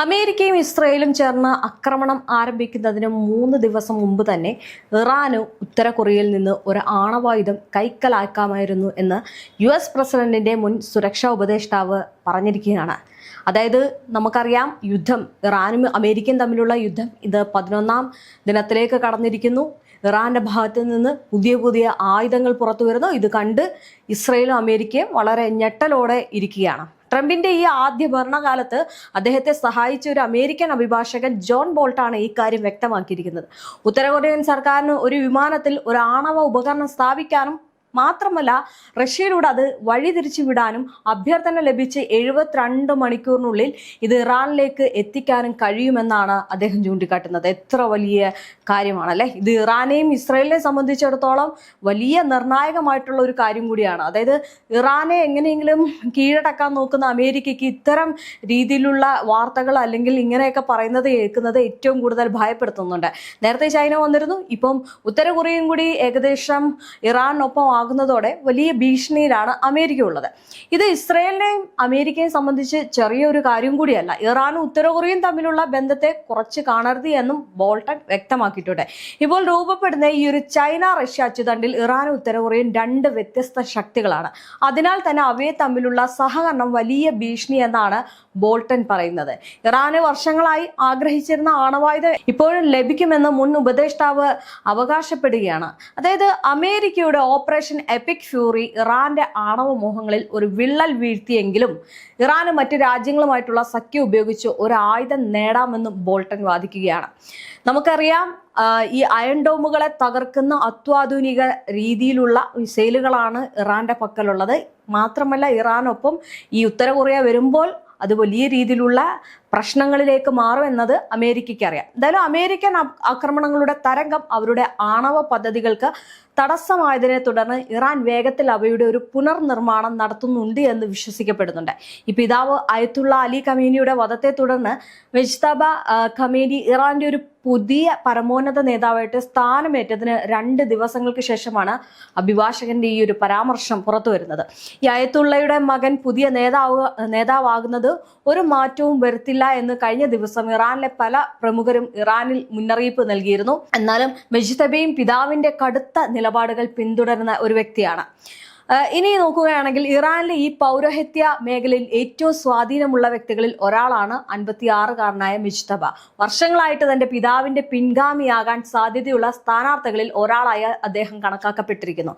അമേരിക്കയും ഇസ്രയേലും ചേർന്ന് ആക്രമണം ആരംഭിക്കുന്നതിന് 3 ദിവസം മുമ്പ് തന്നെ ഇറാന് ഉത്തര കൊറിയയിൽ നിന്ന് ഒരു ആണവായുധം കൈക്കലാക്കാമായിരുന്നു എന്ന് US പ്രസിഡന്റിന്റെ മുൻ സുരക്ഷാ ഉപദേഷ്ടാവ് പറഞ്ഞിരിക്കുകയാണ്. അതായത് നമുക്കറിയാം, ഇറാനും അമേരിക്കയും തമ്മിലുള്ള യുദ്ധം ഇത് 11ാം ദിനത്തിലേക്ക് കടന്നിരിക്കുന്നു. ഇറാന്റെ ഭാഗത്ത് നിന്ന് പുതിയ ആയുധങ്ങൾ പുറത്തു വരുന്നു. ഇത് കണ്ട് ഇസ്രയേലും അമേരിക്കയും വളരെ ഞെട്ടലോടെ ഇരിക്കുകയാണ്. ട്രംപിന്റെ ഈ ആദ്യ ഭരണകാലത്ത് അദ്ദേഹത്തെ സഹായിച്ച ഒരു അമേരിക്കൻ അഭിഭാഷകൻ ജോൺ ബോൾട്ടാണ് ഈ കാര്യം വ്യക്തമാക്കിയിരിക്കുന്നത്. ഉത്തര കൊറിയൻ സർക്കാരിന് ഒരു വിമാനത്തിൽ ഒരു ആണവ ഉപകരണം സ്ഥാപിക്കാനും മാത്രമല്ല റഷ്യയിലൂടെ അത് വഴിതിരിച്ചു വിടാനും അഭ്യർത്ഥന ലഭിച്ച് 72 മണിക്കൂറിനുള്ളിൽ ഇത് ഇറാനിലേക്ക് എത്തിക്കാനും കഴിയുമെന്നാണ് അദ്ദേഹം ചൂണ്ടിക്കാട്ടുന്നത്. എത്ര വലിയ കാര്യമാണല്ലേ ഇത്! ഇറാനെയും ഇസ്രായേലിനെയും സംബന്ധിച്ചിടത്തോളം വലിയ നിർണായകമായിട്ടുള്ള ഒരു കാര്യം കൂടിയാണ്. അതായത് ഇറാനെ എങ്ങനെയെങ്കിലും കീഴടക്കാൻ നോക്കുന്ന അമേരിക്കയ്ക്ക് ഇത്തരം രീതിയിലുള്ള വാർത്തകൾ അല്ലെങ്കിൽ ഇങ്ങനെയൊക്കെ പറയുന്നത് കേൾക്കുന്നത് ഏറ്റവും കൂടുതൽ ഭയപ്പെടുത്തുന്നുണ്ട്. നേരത്തെ ചൈന വന്നിരുന്നു, ഇപ്പം ഉത്തര കൊറിയയും കൂടി ഏകദേശം ഇറാനൊപ്പം ആകുന്നതോടെ വലിയ ഭീഷണിയിലാണ് അമേരിക്ക ഉള്ളത്. ഇത് ഇസ്രയേലിനെയും അമേരിക്കയും സംബന്ധിച്ച് ചെറിയൊരു കാര്യം കൂടിയല്ല. ഇറാനും ഉത്തര കൊറിയയും തമ്മിലുള്ള ബന്ധത്തെ കുറച്ച് കാണരുത് എന്നും ബോൾട്ടൺ വ്യക്തമാക്കിയിട്ടുണ്ട്. ഇപ്പോൾ രൂപപ്പെടുന്ന ഈ ഒരു ചൈന റഷ്യ അച്ചുതണ്ടിൽ ഇറാനും ഉത്തര കൊറിയയും 2 വ്യത്യസ്ത ശക്തികളാണ്. അതിനാൽ തന്നെ അവയെ തമ്മിലുള്ള സഹകരണം വലിയ ഭീഷണി എന്നാണ് ബോൾട്ടൺ പറയുന്നത്. ഇറാന് വർഷങ്ങളായി ആഗ്രഹിച്ചിരുന്ന ആണവായുധം ഇപ്പോഴും ലഭിക്കുമെന്ന് മുൻ ഉപദേഷ്ടാവ് അവകാശപ്പെടുകയാണ്. അതായത് അമേരിക്കയുടെ ഓപ്പറേഷൻ എപ്പിക് ഫ്യൂറി ഇറാന്റെ ആണവ മോഹങ്ങളിൽ ഒരു വിള്ളൽ വീഴ്ത്തിയെങ്കിലും ഇറാന് മറ്റ് രാജ്യങ്ങളുമായിട്ടുള്ള സഖ്യം ഉപയോഗിച്ച് ഒരു ആയുധം നേടാമെന്നും ബോൾട്ടൺ വാദിക്കുകയാണ്. നമുക്കറിയാം, ഈ അയൺ ഡോമുകളെ തകർക്കുന്ന അത്യാധുനിക രീതിയിലുള്ള മിസൈലുകളാണ് ഇറാന്റെ പക്കലുള്ളത്. മാത്രമല്ല, ഇറാനൊപ്പം ഈ ഉത്തര കൊറിയ വരുമ്പോൾ അത് വലിയ രീതിയിലുള്ള പ്രശ്നങ്ങളിലേക്ക് മാറും എന്നത് അമേരിക്കയ്ക്ക് അറിയാം. എന്തായാലും അമേരിക്കൻ ആക്രമണങ്ങളുടെ തരംഗം അവരുടെ ആണവ പദ്ധതികൾക്ക് തടസ്സമായതിനെ തുടർന്ന് ഇറാൻ വേഗത്തിൽ അവയുടെ ഒരു പുനർനിർമ്മാണം നടത്തുന്നുണ്ട് എന്ന് വിശ്വസിക്കപ്പെടുന്നുണ്ട്. ഈ പിതാവ് അയത്തുള്ള അലി ഖമേനിയുടെ വധത്തെ തുടർന്ന് മുജ്തബ ഖമേനി ഇറാന്റെ ഒരു പുതിയ പരമോന്നത നേതാവായിട്ട് സ്ഥാനമേറ്റതിന് 2 ദിവസങ്ങൾക്ക് ശേഷമാണ് അഭിഭാഷകന്റെ ഈ ഒരു പരാമർശം പുറത്തു വരുന്നത്. ഈ അയത്തുള്ളയുടെ മകൻ പുതിയ നേതാവാകുന്നത് ഒരു മാറ്റവും വരുത്തില്ല എന്ന് കഴിഞ്ഞ ദിവസം ഇറാനിലെ പല പ്രമുഖരും ഇറാനിൽ മുന്നറിയിപ്പ് നൽകിയിരുന്നു. എന്നാലും മുജ്തബയും പിതാവിന്റെ കടുത്ത നിലപാടുകൾ പിന്തുടരുന്ന ഒരു വ്യക്തിയാണ്. ഇനി നോക്കുകയാണെങ്കിൽ ഇറാനിലെ ഈ പൗരോഹിത്യ മേഖലയിൽ ഏറ്റവും സ്വാധീനമുള്ള വ്യക്തികളിൽ ഒരാളാണ് 56-കാരനായ മുജ്തബ. വർഷങ്ങളായിട്ട് തന്റെ പിതാവിന്റെ പിൻഗാമിയാകാൻ സാധ്യതയുള്ള സ്ഥാനാർത്ഥികളിൽ ഒരാളായി അദ്ദേഹം കണക്കാക്കപ്പെട്ടിരിക്കുന്നു.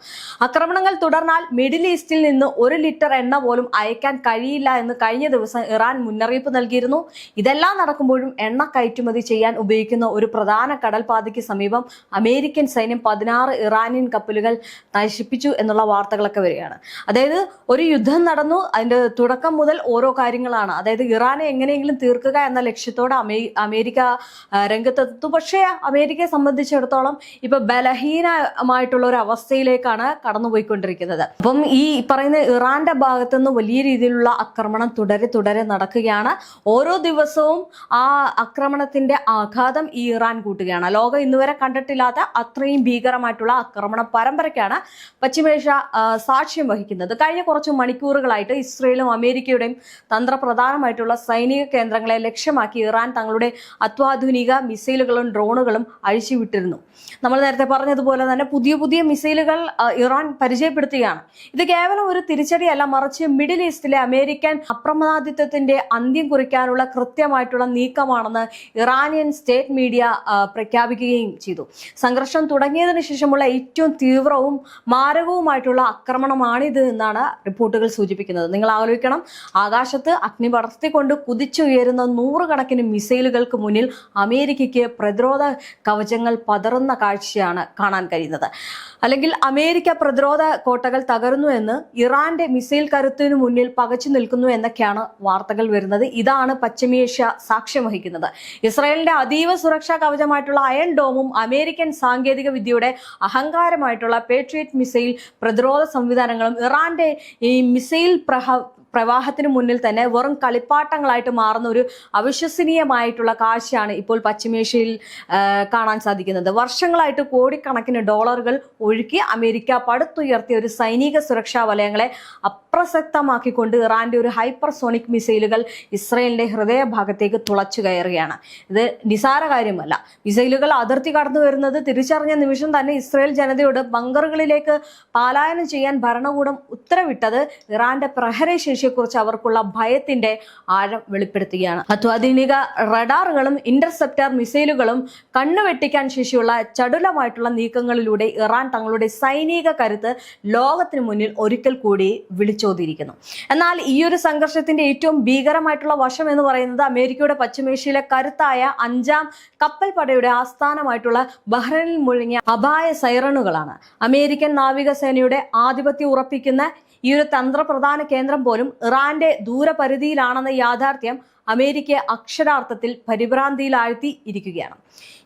ആക്രമണങ്ങൾ തുടർന്നാൽ മിഡിൽ ഈസ്റ്റിൽ നിന്ന് 1 ലിറ്റർ എണ്ണ പോലും അയക്കാൻ കഴിയില്ല എന്ന് കഴിഞ്ഞ ദിവസം ഇറാൻ മുന്നറിയിപ്പ് നൽകിയിരുന്നു. ഇതെല്ലാം നടക്കുമ്പോഴും എണ്ണ കയറ്റുമതി ചെയ്യാൻ ഉപയോഗിക്കുന്ന ഒരു പ്രധാന കടൽപാതയ്ക്ക് സമീപം അമേരിക്കൻ സൈന്യം 16 ഇറാനിയൻ കപ്പലുകൾ നശിപ്പിച്ചു എന്നുള്ള വാർത്തകളൊക്കെ വരികയാണ്. അതായത് ഒരു യുദ്ധം നടന്നു, അതിന്റെ തുടക്കം മുതൽ ഓരോ കാര്യങ്ങളാണ്. അതായത് ഇറാനെ എങ്ങനെയെങ്കിലും തീർക്കുക എന്ന ലക്ഷ്യത്തോടെ അമേരിക്ക രംഗത്തെത്തു. പക്ഷേ അമേരിക്കയെ സംബന്ധിച്ചിടത്തോളം ഇപ്പൊ ബലഹീനമായിട്ടുള്ള ഒരു അവസ്ഥയിലേക്കാണ് കടന്നുപോയിക്കൊണ്ടിരിക്കുന്നത്. അപ്പം ഈ പറയുന്ന ഇറാന്റെ ഭാഗത്തുനിന്ന് വലിയ രീതിയിലുള്ള ആക്രമണം തുടരെ നടക്കുകയാണ്. ഓരോ ദിവസവും ആ ആക്രമണത്തിന്റെ ആഘാതം ഈ ഇറാൻ കൂട്ടുകയാണ്. ലോകം ഇന്നുവരെ കണ്ടിട്ടില്ലാത്ത അത്രയും ഭീകരമായിട്ടുള്ള ആക്രമണ പരമ്പരയ്ക്കാണ് പശ്ചിമേഷ്യ സാക്ഷ്യം വഹിക്കുന്നത്. കഴിഞ്ഞ കുറച്ച് മണിക്കൂറുകളായിട്ട് ഇസ്രയേലും അമേരിക്കയുടെയും തന്ത്രപ്രധാനമായിട്ടുള്ള സൈനിക കേന്ദ്രങ്ങളെ ലക്ഷ്യമാക്കി ഇറാൻ തങ്ങളുടെ അത്യാധുനിക മിസൈലുകളും ഡ്രോണുകളും അഴിച്ചുവിട്ടിരുന്നു. നമ്മൾ നേരത്തെ പറഞ്ഞതുപോലെ തന്നെ പുതിയ മിസൈലുകൾ ഇറാൻ പരിചയപ്പെടുത്തുകയാണ്. ഇത് കേവലം ഒരു തിരിച്ചടിയല്ല, മറിച്ച് മിഡിൽ ഈസ്റ്റിലെ അമേരിക്കൻ അപ്രമാദിത്വത്തിന്റെ അന്ത്യം കുറിക്കാനുള്ള കൃത്യമായിട്ടുള്ള നീക്കമാണെന്ന് ഇറാനിയൻ സ്റ്റേറ്റ് മീഡിയ പ്രഖ്യാപിക്കുകയും ചെയ്തു. സംഘർഷം തുടങ്ങിയതിനു ശേഷമുള്ള ഏറ്റവും തീവ്രവും മാരകവുമായിട്ടുള്ള ആക്രമണമാണിത് എന്നാണ് റിപ്പോർട്ടുകൾ സൂചിപ്പിക്കുന്നത്. നിങ്ങൾ ആലോചിക്കണം, ആകാശത്ത് അഗ്നി പടർത്തിക്കൊണ്ട് കുതിച്ചുയരുന്ന 100 കണക്കിന് മിസൈലുകൾക്ക് മുന്നിൽ അമേരിക്കയ്ക്ക് പ്രതിരോധ കവചങ്ങൾ പതറുന്ന കാഴ്ചയാണ് കാണാൻ കഴിയുന്നത്. അല്ലെങ്കിൽ അമേരിക്ക പ്രതിരോധ കോട്ടകൾ തകർന്നു എന്ന് ഇറാന്റെ മിസൈൽ കരുത്തിനു മുന്നിൽ പകച്ചു നിൽക്കുന്നു എന്നൊക്കെയാണ് വാർത്തകൾ വരുന്നത്. ഇതാണ് പശ്ചിമേഷ്യ സാക്ഷ്യം വഹിക്കുന്നത്. ഇസ്രായേലിന്റെ അതീവ സുരക്ഷാ കവചമായിട്ടുള്ള അയൺ ഡോമും അമേരിക്കൻ സാങ്കേതിക വിദ്യയുടെ അഹങ്കാരമായിട്ടുള്ള പേട്രിയറ്റ് മിസൈൽ പ്രതിരോധ സംവിധാനങ്ങളും ഇറാന്റെ ഈ മിസൈൽ പ്രവാഹത്തിന് മുന്നിൽ തന്നെ വെറും കളിപ്പാട്ടങ്ങളായിട്ട് മാറുന്ന ഒരു അവിശ്വസനീയമായിട്ടുള്ള കാഴ്ചയാണ് ഇപ്പോൾ പശ്ചിമേഷ്യയിൽ കാണാൻ സാധിക്കുന്നത്. വർഷങ്ങളായിട്ട് കോടിക്കണക്കിന് ഡോളറുകൾ ഒഴുക്കി അമേരിക്ക പടുത്തുയർത്തിയ ഒരു സൈനിക സുരക്ഷാ വലയങ്ങളെ അപ്രസക്തമാക്കിക്കൊണ്ട് ഇറാന്റെ ഒരു ഹൈപ്പർസോണിക് മിസൈലുകൾ ഇസ്രയേലിന്റെ ഹൃദയഭാഗത്തേക്ക് തുളച്ചു കയറുകയാണ്. ഇത് നിസാര കാര്യമല്ല. മിസൈലുകൾ അതിർത്തി കടന്നു വരുന്നത് തിരിച്ചറിഞ്ഞ നിമിഷം തന്നെ ഇസ്രയേൽ ജനതയോട് ബങ്കറുകളിലേക്ക് പലായനം ചെയ്യാൻ ഭരണകൂടം ഉത്തരവിട്ടത് ഇറാന്റെ പ്രഹരശേഷിയെക്കുറിച്ച് അവർക്കുള്ള ഭയത്തിന്റെ ആഴം വെളിപ്പെടുത്തുകയാണ്. അത്യാധുനിക റഡാറുകളും ഇന്റർസെപ്റ്റർ മിസൈലുകളും കണ്ണുവെട്ടിക്കാൻ ശേഷിയുള്ള ചടുലമായിട്ടുള്ള നീക്കങ്ങളിലൂടെ ഇറാൻ തങ്ങളുടെ സൈനിക കരുത്ത് ലോകത്തിന് മുന്നിൽ ഒരിക്കൽ കൂടി വിളിച്ചോതിയിരിക്കുന്നു. എന്നാൽ ഈ ഒരു സംഘർഷത്തിന്റെ ഏറ്റവും ഭീകരമായിട്ടുള്ള വശം എന്ന് പറയുന്നത് അമേരിക്കയുടെ പശ്ചിമേഷ്യയിലെ കരുത്തായ 5ാം കപ്പൽ പടയുടെ ആസ്ഥാനമായിട്ടുള്ള ബഹ്റൈനിൽ മുഴങ്ങിയ അപായ സൈറണുകളാണ്. അമേരിക്കൻ നാവികസേനയുടെ ആധിപത്യം ഉറപ്പിക്കുന്ന ഈ ഒരു തന്ത്രപ്രധാന കേന്ദ്രം പോലും ഇറാന്റെ ദൂരപരിധിയിലാണെന്ന യാഥാർത്ഥ്യം അമേരിക്കയെ അക്ഷരാർത്ഥത്തിൽ പരിഭ്രാന്തിയിലാഴ്ത്തി ഇരിക്കുകയാണ്.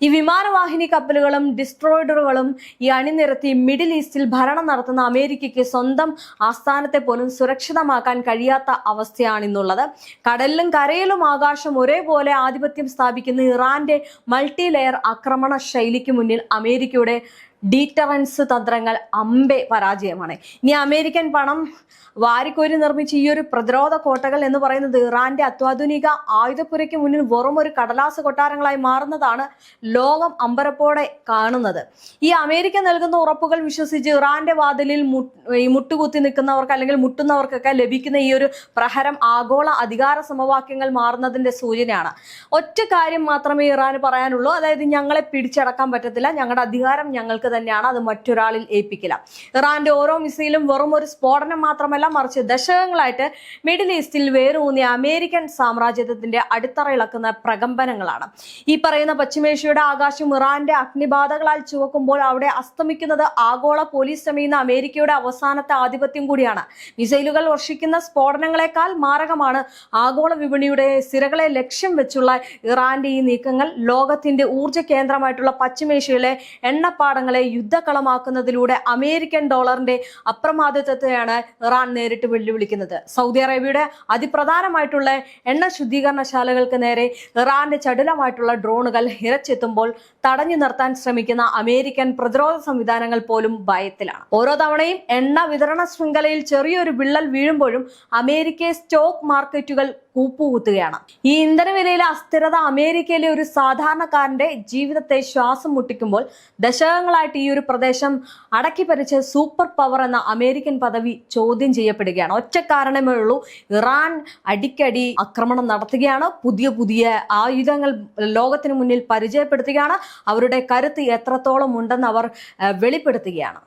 ഈ വിമാനവാഹിനി കപ്പലുകളും ഡിസ്ട്രോയിഡറുകളും ഈ അണിനിരത്തി മിഡിൽ ഈസ്റ്റിൽ ഭരണം നടത്തുന്ന അമേരിക്കയ്ക്ക് സ്വന്തം ആസ്ഥാനത്തെ പോലും സുരക്ഷിതമാക്കാൻ കഴിയാത്ത അവസ്ഥയാണിന്നുള്ളത്. കടലിലും കരയിലും ആകാശം ഒരേപോലെ ആധിപത്യം സ്ഥാപിക്കുന്ന ഇറാന്റെ മൾട്ടി ലെയർ ആക്രമണ ശൈലിക്ക് മുന്നിൽ അമേരിക്കയുടെ ഡീറ്ററൻസ് തന്ത്രങ്ങൾ അമ്പെ പരാജയമാണ്. ഇനി അമേരിക്കൻ പണം വാരിക്കോരി നിർമ്മിച്ച ഈ ഒരു പ്രതിരോധ കോട്ടകൾ എന്ന് പറയുന്നത് ഇറാന്റെ അത്യാധുനിക ആയുധപ്പുരയ്ക്ക് മുന്നിൽ വെറും ഒരു കടലാസ് കൊട്ടാരങ്ങളായി മാറുന്നതാണ് ലോകം അമ്പരപ്പോടെ കാണുന്നത്. ഈ അമേരിക്ക നൽകുന്ന ഉറപ്പുകൾ വിശ്വസിച്ച് ഇറാന്റെ വാതിലിൽ മുട്ടുകുത്തി നിൽക്കുന്നവർക്ക് അല്ലെങ്കിൽ മുട്ടുന്നവർക്കൊക്കെ ലഭിക്കുന്ന ഈ ഒരു പ്രഹരം ആഗോള അധികാര സമവാക്യങ്ങൾ മാറുന്നതിന്റെ സൂചനയാണ്. ഒറ്റ കാര്യം മാത്രമേ ഇറാന് പറയാനുള്ളൂ, അതായത് ഞങ്ങളെ പിടിച്ചടക്കാൻ പറ്റത്തില്ല, ഞങ്ങളുടെ അധികാരം ഞങ്ങൾക്ക് തന്നെയാണ്, അത് മറ്റൊരാളിൽ ഏൽപ്പിക്കില്ല. ഇറാന്റെ ഓരോ മിസൈലും വെറും ഒരു സ്ഫോടനം മാത്രമല്ല, മറിച്ച് ദശകങ്ങളായിട്ട് മിഡിൽ ഈസ്റ്റിൽ വേരൂന്നിയ അമേരിക്കൻ സാമ്രാജ്യത്തിന്റെ അടിത്തറയിളക്കുന്ന പ്രകമ്പനങ്ങളാണ്. ഈ പറയുന്ന പശ്ചിമേഷ്യയുടെ ആകാശം ഇറാന്റെ അഗ്നിബാധകളാൽ ചുവക്കുമ്പോൾ അവിടെ അസ്തമിക്കുന്നത് ആഗോള പോലീസ് ചമയുന്ന അമേരിക്കയുടെ അവസാനത്തെ ആധിപത്യം കൂടിയാണ്. മിസൈലുകൾ വർഷിക്കുന്ന സ്ഫോടനങ്ങളെക്കാൾ മാരകമാണ് ആഗോള വിപണിയുടെ സിരകളെ ലക്ഷ്യം വെച്ചുള്ള ഇറാന്റെ ഈ നീക്കങ്ങൾ. ലോകത്തിന്റെ ഊർജ്ജ കേന്ദ്രമായിട്ടുള്ള പശ്ചിമേഷ്യയിലെ എണ്ണപ്പാടങ്ങളെ യുദ്ധക്കളമാക്കുന്നതിലൂടെ അമേരിക്കൻ ഡോളറിന്റെ അപ്രമാദിത്വത്തെയാണ് ഇറാൻ നേരിട്ട് വെല്ലുവിളിക്കുന്നത്. സൗദി അറേബ്യയുടെ അതിപ്രധാനമായിട്ടുള്ള എണ്ണ ശുദ്ധീകരണശാലകൾക്ക് നേരെ ഇറാന്റെ ചടുലമായിട്ടുള്ള ഡ്രോണുകൾ ഇരച്ചെത്തുമ്പോൾ തടഞ്ഞു നിർത്താൻ ശ്രമിക്കുന്ന അമേരിക്കൻ പ്രതിരോധ സംവിധാനങ്ങൾ പോലും ഭയത്തിലാണ്. ഓരോ തവണയും എണ്ണ വിതരണ ശൃംഖലയിൽ ചെറിയൊരു വിള്ളൽ വീഴുമ്പോഴും അമേരിക്കയെ സ്റ്റോക്ക് മാർക്കറ്റുകൾ കൂപ്പുകുത്തുകയാണ്. ഈ ഇന്ധനവിലയിലെ അസ്ഥിരത അമേരിക്കയിലെ ഒരു സാധാരണക്കാരന്റെ ജീവിതത്തെ ശ്വാസം മുട്ടിക്കുമ്പോൾ ദശകങ്ങളായിട്ട് ഈ ഒരു പ്രദേശം അടക്കിപ്പരിച്ച് സൂപ്പർ പവർ എന്ന അമേരിക്കൻ പദവി ചോദ്യം ചെയ്യപ്പെടുകയാണ്. ഒറ്റ കാരണമേ ഉള്ളൂ, ഇറാൻ അടിക്കടി ആക്രമണം നടത്തുകയാണ്, പുതിയ പുതിയ ആയുധങ്ങൾ ലോകത്തിന് മുന്നിൽ പരിചയപ്പെടുത്തുകയാണ്, അവരുടെ കരുത്ത് എത്രത്തോളം ഉണ്ടെന്ന് അവർ വെളിപ്പെടുത്തുകയാണ്.